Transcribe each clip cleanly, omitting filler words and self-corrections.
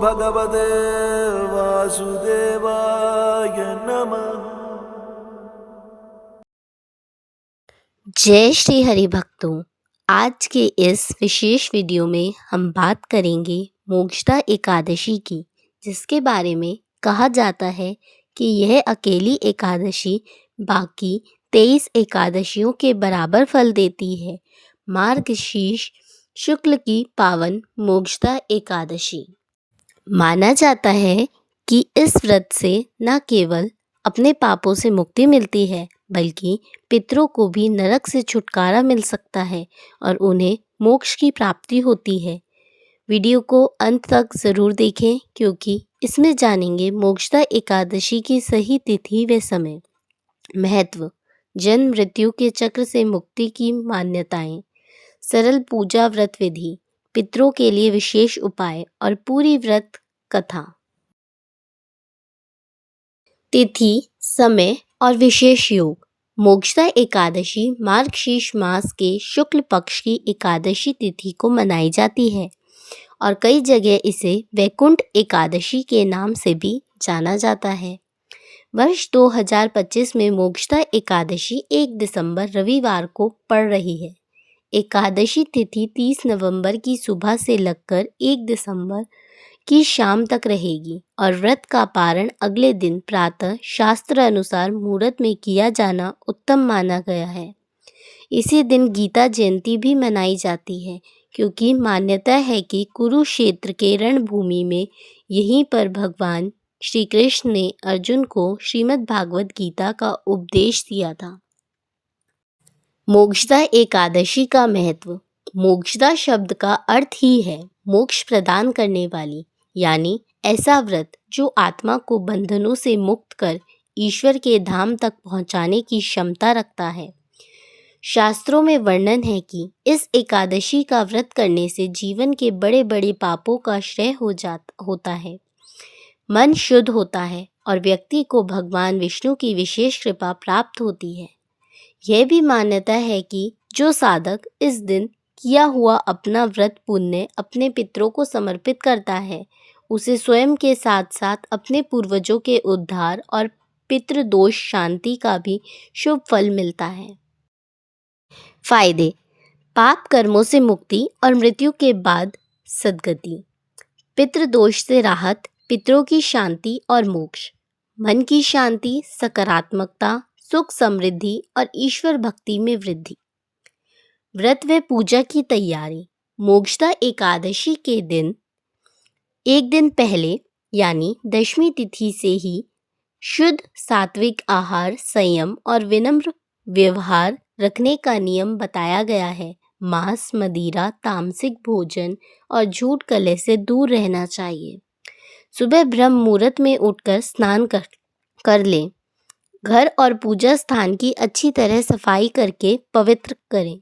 भगवते वासुदेवाय नमः। जय श्री हरि भक्तों, आज के इस विशेष वीडियो में हम बात करेंगे मोक्षदा एकादशी की, जिसके बारे में कहा जाता है कि यह अकेली एकादशी बाकी 23 एकादशियों के बराबर फल देती है। मार्गशीर्ष शुक्ल की पावन मोक्षदा एकादशी। माना जाता है कि इस व्रत से न केवल अपने पापों से मुक्ति मिलती है, बल्कि पितरों को भी नरक से छुटकारा मिल सकता है और उन्हें मोक्ष की प्राप्ति होती है। वीडियो को अंत तक ज़रूर देखें, क्योंकि इसमें जानेंगे मोक्षदा एकादशी की सही तिथि व समय, महत्व, जन्म मृत्यु के चक्र से मुक्ति की मान्यताएं, सरल पूजा व्रत विधि, पितरों के लिए विशेष उपाय और पूरी व्रत कथा। तिथि, समय और विशेष योग। मोक्षदा एकादशी मार्गशीर्ष मास के शुक्ल पक्ष की एकादशी तिथि को मनाई जाती है और कई जगह इसे वैकुंठ एकादशी के नाम से भी जाना जाता है। वर्ष 2025 में मोक्षदा एकादशी 1 दिसंबर रविवार को पड़ रही है। एकादशी तिथि 30 नवंबर की सुबह से लगकर 1 दिसंबर की शाम तक रहेगी और व्रत का पारण अगले दिन प्रातः शास्त्र अनुसार मुहूर्त में किया जाना उत्तम माना गया है। इसी दिन गीता जयंती भी मनाई जाती है, क्योंकि मान्यता है कि कुरुक्षेत्र के रणभूमि में यहीं पर भगवान श्री कृष्ण ने अर्जुन को श्रीमद् भागवत गीता का उपदेश दिया था। मोक्षदा एकादशी का महत्व। मोक्षदा शब्द का अर्थ ही है मोक्ष प्रदान करने वाली, यानी ऐसा व्रत जो आत्मा को बंधनों से मुक्त कर ईश्वर के धाम तक पहुंचाने की क्षमता रखता है। शास्त्रों में वर्णन है कि इस एकादशी का व्रत करने से जीवन के बड़े बड़े पापों का क्षय होता है, मन शुद्ध होता है और व्यक्ति को भगवान विष्णु की विशेष कृपा प्राप्त होती है। यह भी मान्यता है कि जो साधक इस दिन किया हुआ अपना व्रत पुण्य अपने पितरों को समर्पित करता है, उसे स्वयं के साथ साथ अपने पूर्वजों के उद्धार और पितृदोष शांति का भी शुभ फल मिलता है। फायदे, पाप कर्मों से मुक्ति और मृत्यु के बाद सद्गति, पितृदोष से राहत, पितरों की शांति और मोक्ष, मन की शांति, सकारात्मकता, सुख समृद्धि और ईश्वर भक्ति में वृद्धि। व्रत व पूजा की तैयारी। मोक्षदा एकादशी के दिन एक दिन पहले यानी दशमी तिथि से ही शुद्ध सात्विक आहार, संयम और विनम्र व्यवहार रखने का नियम बताया गया है। मांस, मदिरा, तामसिक भोजन और झूठ कलह से दूर रहना चाहिए। सुबह ब्रह्म मुहूर्त में उठकर स्नान कर लें। घर और पूजा स्थान की अच्छी तरह सफाई करके पवित्र करें।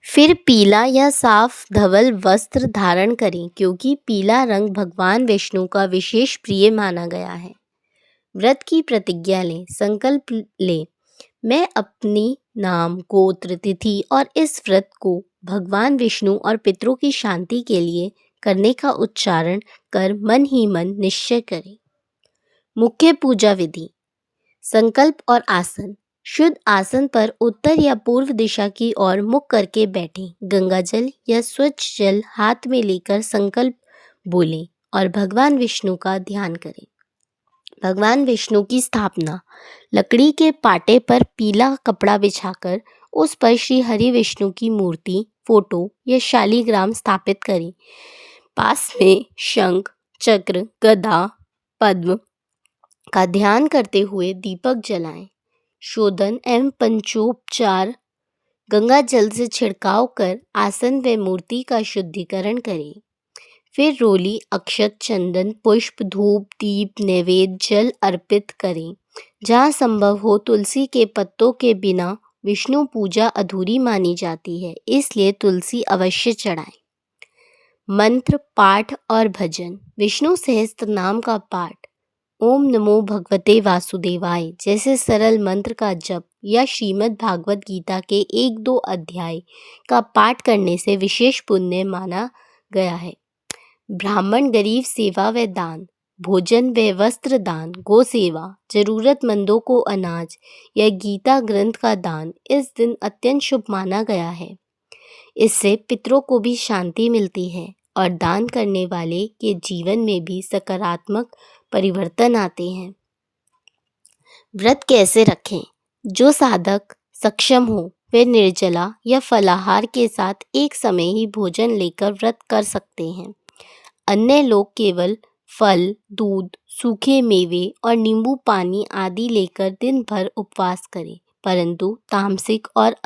फिर पीला या साफ धवल वस्त्र धारण करें, क्योंकि पीला रंग भगवान विष्णु का विशेष प्रिय माना गया है। व्रत की प्रतिज्ञा लें, संकल्प लें, मैं अपनी नाम, गोत्र, तिथि और इस व्रत को भगवान विष्णु और पितरों की शांति के लिए करने का उच्चारण कर मन ही मन निश्चय करें। मुख्य पूजा विधि। संकल्प और आसन। शुद्ध आसन पर उत्तर या पूर्व दिशा की ओर मुख करके बैठें। गंगा जल या स्वच्छ जल हाथ में लेकर संकल्प बोलें और भगवान विष्णु का ध्यान करें। भगवान विष्णु की स्थापना। लकड़ी के पाटे पर पीला कपड़ा बिछाकर उस पर श्री हरि विष्णु की मूर्ति, फोटो या शालिग्राम स्थापित करें। पास में शंख, चक्र, गदा, पद्म का ध्यान करते हुए दीपक जलाएं। शोधन एवं पंचोपचार। गंगा जल से छिड़काव कर आसन व मूर्ति का शुद्धिकरण करें। फिर रोली, अक्षत, चंदन, पुष्प, धूप, दीप, नैवेद्य जल अर्पित करें। जहाँ संभव हो तुलसी के पत्तों के बिना विष्णु पूजा अधूरी मानी जाती है, इसलिए तुलसी अवश्य चढ़ाएं। मंत्र, पाठ और भजन। विष्णु सहस्त्र नाम का पाठ, ओम नमो भगवते वासुदेवाय जैसे सरल मंत्र का जप या श्रीमद् भागवत गीता के 1-2 अध्याय का पाठ करने से विशेष पुण्य माना गया है। ब्राह्मण गरीब सेवा व दान, भोजन व वस्त्र दान, गो सेवा, जरूरतमंदों को अनाज या गीता ग्रंथ का दान इस दिन अत्यंत शुभ माना गया है। इससे पितरों को भी शांति मिलती है और दान करने वाले के जीवन में भी सकारात्मक परिवर्तन आते हैं। व्रत कैसे रखें? जो साधक सक्षम हो वे निर्जला या फलाहार के साथ एक समय ही भोजन लेकर व्रत कर सकते हैं। अन्य लोग केवल फल, दूध, सूखे मेवे और नींबू पानी आदि लेकर दिन भर उपवास करें, परंतु तामसिक और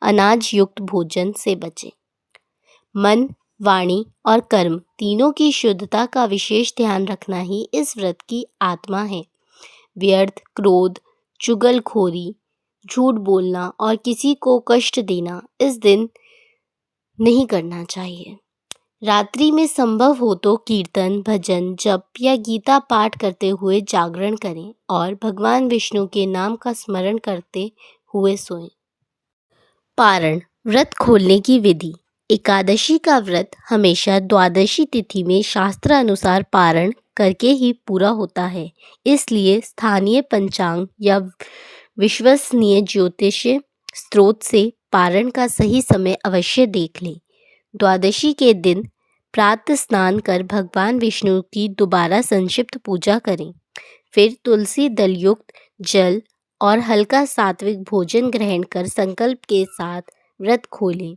अनाज युक्त भोजन से बचें। मन, वाणी और कर्म तीनों की शुद्धता का विशेष ध्यान रखना ही इस व्रत की आत्मा है। व्यर्थ क्रोध, चुगलखोरी, झूठ बोलना और किसी को कष्ट देना इस दिन नहीं करना चाहिए। रात्रि में संभव हो तो कीर्तन, भजन, जप या गीता पाठ करते हुए जागरण करें और भगवान विष्णु के नाम का स्मरण करते हुए सोएं। पारण, व्रत खोलने की विधि। एकादशी का व्रत हमेशा द्वादशी तिथि में शास्त्र अनुसार पारण करके ही पूरा होता है। इसलिए स्थानीय पंचांग या विश्वसनीय ज्योतिषीय स्रोत से पारण का सही समय अवश्य देख लें। द्वादशी के दिन प्रातः स्नान कर भगवान विष्णु की दोबारा संक्षिप्त पूजा करें। फिर तुलसी दल युक्त जल और हल्का सात्विक भोजन ग्रहण कर संकल्प के साथ व्रत खोलें।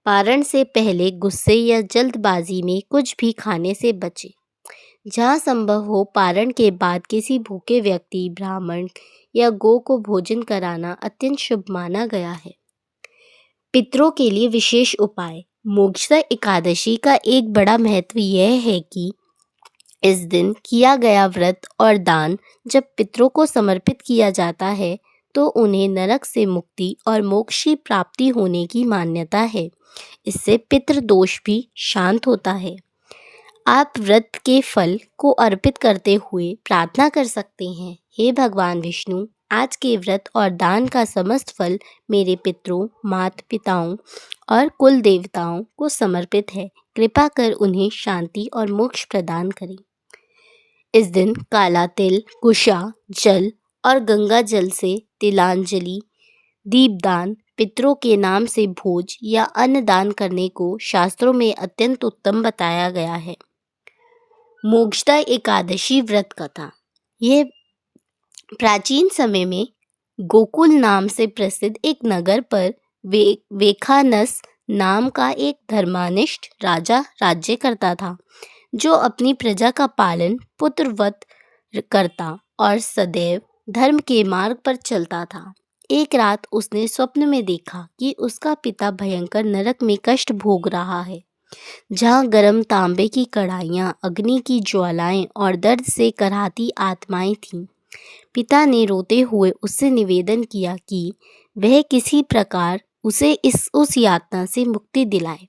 पारण से पहले गुस्से या जल्दबाजी में कुछ भी खाने से बचें। जहाँ संभव हो पारण के बाद किसी भूखे व्यक्ति, ब्राह्मण या गौ को भोजन कराना अत्यंत शुभ माना गया है। पितरों के लिए विशेष उपाय। मोक्षदा एकादशी का एक बड़ा महत्व यह है कि इस दिन किया गया व्रत और दान जब पितरों को समर्पित किया जाता है तो उन्हें नरक से मुक्ति और मोक्ष की प्राप्ति होने की मान्यता है। इससे पितृ दोष भी शांत होता है। आप व्रत के फल को अर्पित करते हुए प्रार्थना कर सकते हैं, हे भगवान विष्णु, आज के व्रत और दान का समस्त फल मेरे पितरों, माता पिताओं और कुल देवताओं को समर्पित है। कृपा कर उन्हें शांति और मोक्ष प्रदान करें। इस दिन काला तिल, कुशा जल और गंगा जल से तिलांजलि, दीपदान, पितरों के नाम से भोज या अन्न दान करने को शास्त्रों में अत्यंत उत्तम बताया गया है। मोक्षदा एकादशी व्रत कथा। यह प्राचीन समय में गोकुल नाम से प्रसिद्ध एक नगर पर वेखानस नाम का एक धर्मनिष्ठ राजा राज्य करता था, जो अपनी प्रजा का पालन पुत्रवत करता और सदैव धर्म के मार्ग पर चलता था। एक रात उसने स्वप्न में देखा कि उसका पिता भयंकर नरक में कष्ट भोग रहा है, जहाँ गर्म तांबे की कढ़ाइयाँ, अग्नि की ज्वालाएं और दर्द से कराहती आत्माएं थीं। पिता ने रोते हुए उससे निवेदन किया कि वह किसी प्रकार उसे उस यातना से मुक्ति दिलाए।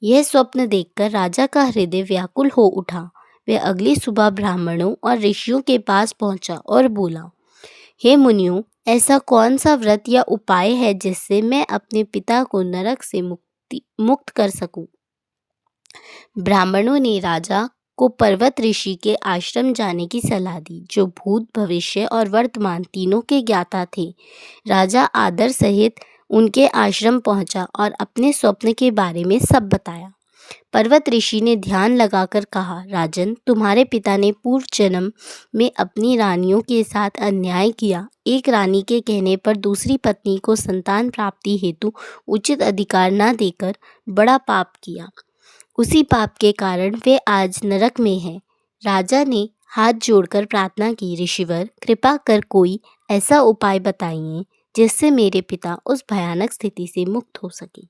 यह स्वप्न देखकर राजा का हृदय व्याकुल हो उठा। वह अगली सुबह ब्राह्मणों और ऋषियों के पास पहुंचा और बोला, हे मुनियों, ऐसा कौन सा व्रत या उपाय है जिससे मैं अपने पिता को नरक से मुक्त कर सकूं? ब्राह्मणों ने राजा को पर्वत ऋषि के आश्रम जाने की सलाह दी, जो भूत, भविष्य और वर्तमान तीनों के ज्ञाता थे। राजा आदर सहित उनके आश्रम पहुंचा और अपने स्वप्न के बारे में सब बताया। पर्वत ऋषि ने ध्यान लगाकर कहा, राजन, तुम्हारे पिता ने पूर्व जन्म में अपनी रानियों के साथ अन्याय किया। एक रानी के कहने पर दूसरी पत्नी को संतान प्राप्ति हेतु उचित अधिकार न देकर बड़ा पाप किया। उसी पाप के कारण वे आज नरक में हैं। राजा ने हाथ जोड़कर प्रार्थना की, ऋषिवर, कृपा कर कोई ऐसा उपाय बताइए जिससे मेरे पिता उस भयानक स्थिति से मुक्त हो सके।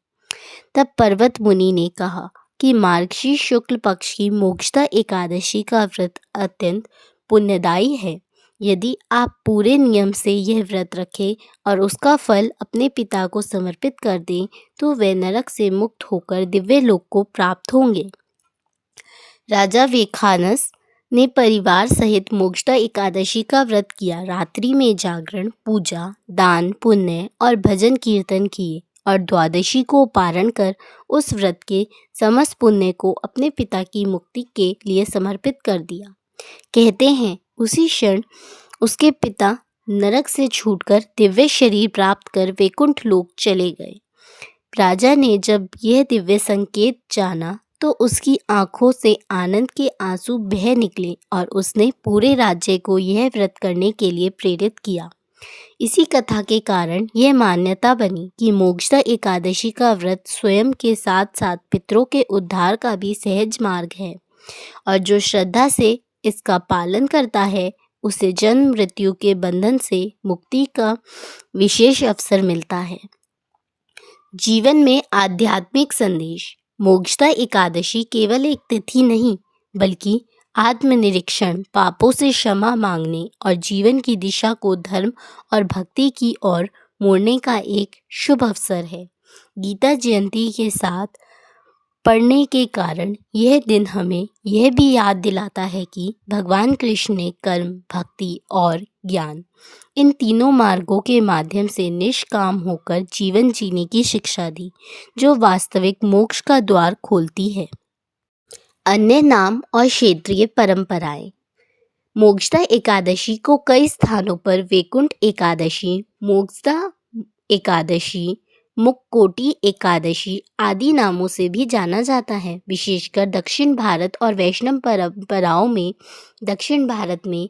तब पर्वत मुनि ने कहा कि मार्गशीर्ष शुक्ल पक्ष की मोक्षदा एकादशी का व्रत अत्यंत पुण्यदायी है। यदि आप पूरे नियम से यह व्रत रखें और उसका फल अपने पिता को समर्पित कर दें तो वे नरक से मुक्त होकर दिव्य लोक को प्राप्त होंगे। राजा वेखानस ने परिवार सहित मोक्षदा एकादशी का व्रत किया। रात्रि में जागरण, पूजा, दान, पुण्य और भजन कीर्तन किए और द्वादशी को पारण कर उस व्रत के समस्त पुण्य को अपने पिता की मुक्ति के लिए समर्पित कर दिया। कहते हैं उसी क्षण उसके पिता नरक से छूटकर दिव्य शरीर प्राप्त कर वैकुंठ लोक चले गए। राजा ने जब यह दिव्य संकेत जाना तो उसकी आंखों से आनंद के आंसू बह निकले और उसने पूरे राज्य को यह व्रत करने के लिए प्रेरित किया। इसी कथा के कारण यह मान्यता बनी कि मोक्षदा एकादशी का व्रत स्वयं के साथ साथ पितरों के उद्धार का भी सहज मार्ग है और जो श्रद्धा से इसका पालन करता है उसे जन्म मृत्यु के बंधन से मुक्ति का विशेष अवसर मिलता है। जीवन में आध्यात्मिक संदेश। मोक्षदा एकादशी केवल एक तिथि नहीं बल्कि आत्मनिरीक्षण, पापों से क्षमा मांगने और जीवन की दिशा को धर्म और भक्ति की ओर मोड़ने का एक शुभ अवसर है। गीता जयंती के साथ पढ़ने के कारण यह दिन हमें यह भी याद दिलाता है कि भगवान कृष्ण ने कर्म, भक्ति और ज्ञान इन तीनों मार्गों के माध्यम से निष्काम होकर जीवन जीने की शिक्षा दी, जो वास्तविक मोक्ष का द्वार खोलती है। अन्य नाम और क्षेत्रीय परंपराएं। मोक्षदा एकादशी को कई स्थानों पर वैकुंठ एकादशी, मोक्षदा एकादशी, मुक्कोटी एकादशी आदि नामों से भी जाना जाता है। विशेषकर दक्षिण भारत और वैष्णव परंपराओं में दक्षिण भारत में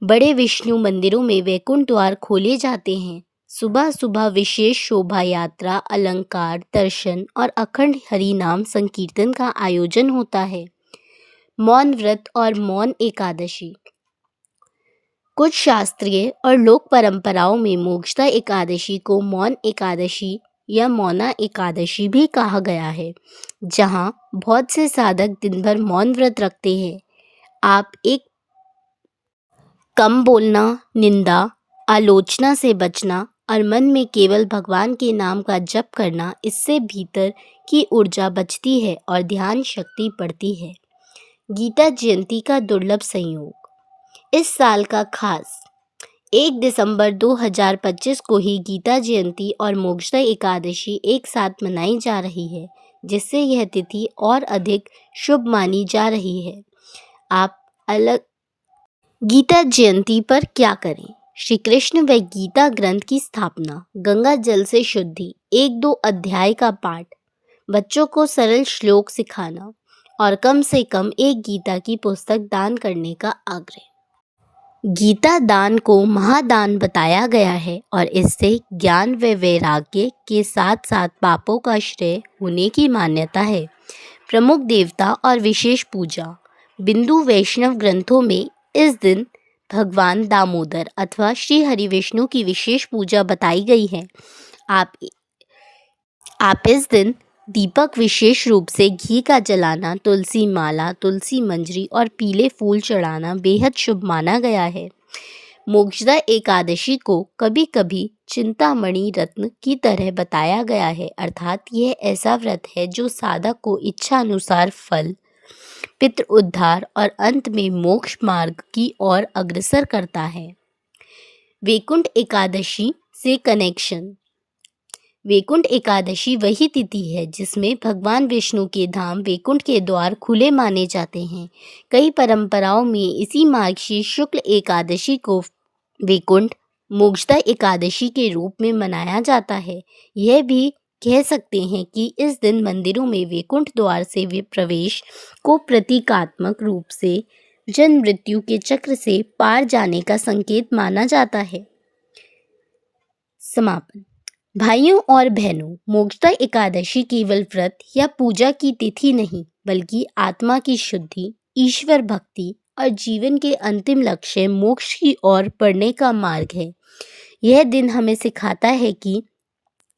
बड़े विष्णु मंदिरों में वैकुंठ द्वार खोले जाते हैं। सुबह सुबह विशेष शोभा यात्रा, अलंकार, दर्शन और अखंड हरि नाम संकीर्तन का आयोजन होता है। मौन व्रत और मौन एकादशी। कुछ शास्त्रीय और लोक परंपराओं में मोक्षदा एकादशी को मौन एकादशी या मौना एकादशी भी कहा गया है, जहां बहुत से साधक दिन भर मौन व्रत रखते हैं। आप एक कम बोलना, निंदा, आलोचना से बचना और मन में केवल भगवान के नाम का जप करना, इससे भीतर की ऊर्जा बचती है और ध्यान शक्ति बढ़ती है। गीता जयंती का दुर्लभ संयोग। इस साल का खास 1 दिसंबर 2025 को ही गीता जयंती और मोक्षदा एकादशी एक साथ मनाई जा रही है, जिससे यह तिथि और अधिक शुभ मानी जा रही है। आप अलग गीता जयंती पर क्या करें? श्री कृष्ण व गीता ग्रंथ की स्थापना, गंगा जल से शुद्धि, 1-2 अध्याय का पाठ, बच्चों को सरल श्लोक सिखाना और कम से कम एक गीता की पुस्तक दान करने का आग्रह। गीता दान को महादान बताया गया है और इससे ज्ञान व वैराग्य के साथ साथ पापों का क्षय होने की मान्यता है। प्रमुख देवता और विशेष पूजा। बिंदु वैष्णव ग्रंथों में इस दिन भगवान दामोदर अथवा श्री हरि विष्णु की विशेष पूजा बताई गई है। आप इस दिन दीपक विशेष रूप से घी का जलाना, तुलसी माला, तुलसी मंजरी और पीले फूल चढ़ाना बेहद शुभ माना गया है। मोक्षदा एकादशी को कभी कभी चिंतामणि रत्न की तरह बताया गया है, अर्थात यह ऐसा व्रत है जो साधक को इच्छा अनुसार फल, पितृ उद्धार और अंत में मोक्ष मार्ग की ओर अग्रसर करता है। वैकुंठ एकादशी से कनेक्शन। वैकुंठ एकादशी वही तिथि है जिसमें भगवान विष्णु के धाम वैकुंठ के द्वार खुले माने जाते हैं। कई परंपराओं में इसी मार्गशीर्ष शुक्ल एकादशी को वैकुंठ मोक्षदा एकादशी के रूप में मनाया जाता है। यह भी कह सकते हैं कि इस दिन मंदिरों में वैकुंठ द्वार से प्रवेश को प्रतीकात्मक रूप से जन्म मृत्यु के चक्र से पार जाने का संकेत माना जाता है। समापन। भाइयों और बहनों, मोक्षदा एकादशी केवल व्रत या पूजा की तिथि नहीं बल्कि आत्मा की शुद्धि, ईश्वर भक्ति और जीवन के अंतिम लक्ष्य मोक्ष की ओर बढ़ने का मार्ग है। यह दिन हमें सिखाता है कि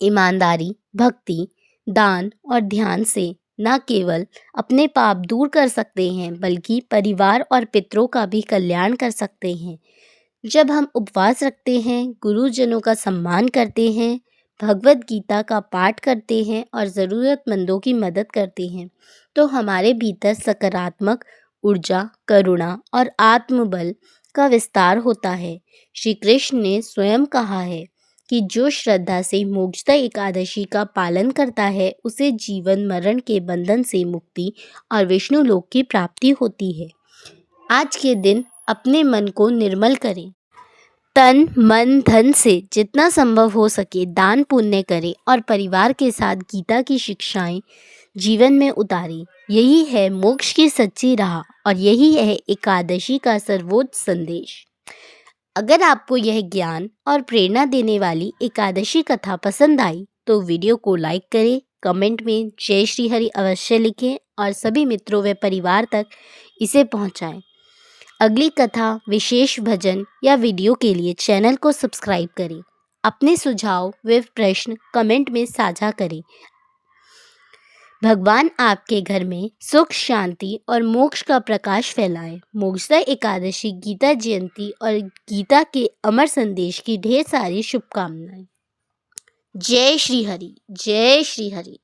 ईमानदारी, भक्ति, दान और ध्यान से न केवल अपने पाप दूर कर सकते हैं बल्कि परिवार और पितरों का भी कल्याण कर सकते हैं। जब हम उपवास रखते हैं, गुरुजनों का सम्मान करते हैं, भगवद गीता का पाठ करते हैं और ज़रूरतमंदों की मदद करते हैं, तो हमारे भीतर सकारात्मक ऊर्जा, करुणा और आत्मबल का विस्तार होता है। श्री कृष्ण ने स्वयं कहा है कि जो श्रद्धा से मोक्षदा एकादशी का पालन करता है उसे जीवन मरण के बंधन से मुक्ति और विष्णु लोक की प्राप्ति होती है। आज के दिन अपने मन को निर्मल करें, तन मन धन से जितना संभव हो सके दान पुण्य करें और परिवार के साथ गीता की शिक्षाएं जीवन में उतारें। यही है मोक्ष की सच्ची राह और यही है एकादशी का सर्वोच्च संदेश। अगर आपको यह ज्ञान और प्रेरणा देने वाली एकादशी कथा पसंद आई तो वीडियो को लाइक करें, कमेंट में जय श्री हरि अवश्य लिखें और सभी मित्रों व परिवार तक इसे पहुंचाएं। अगली कथा, विशेष भजन या वीडियो के लिए चैनल को सब्सक्राइब करें। अपने सुझाव व प्रश्न कमेंट में साझा करें। भगवान आपके घर में सुख, शांति और मोक्ष का प्रकाश फैलाए। मोक्षदा एकादशी, गीता जयंती और गीता के अमर संदेश की ढेर सारी शुभकामनाएं। जय श्री हरि, जय श्री हरि।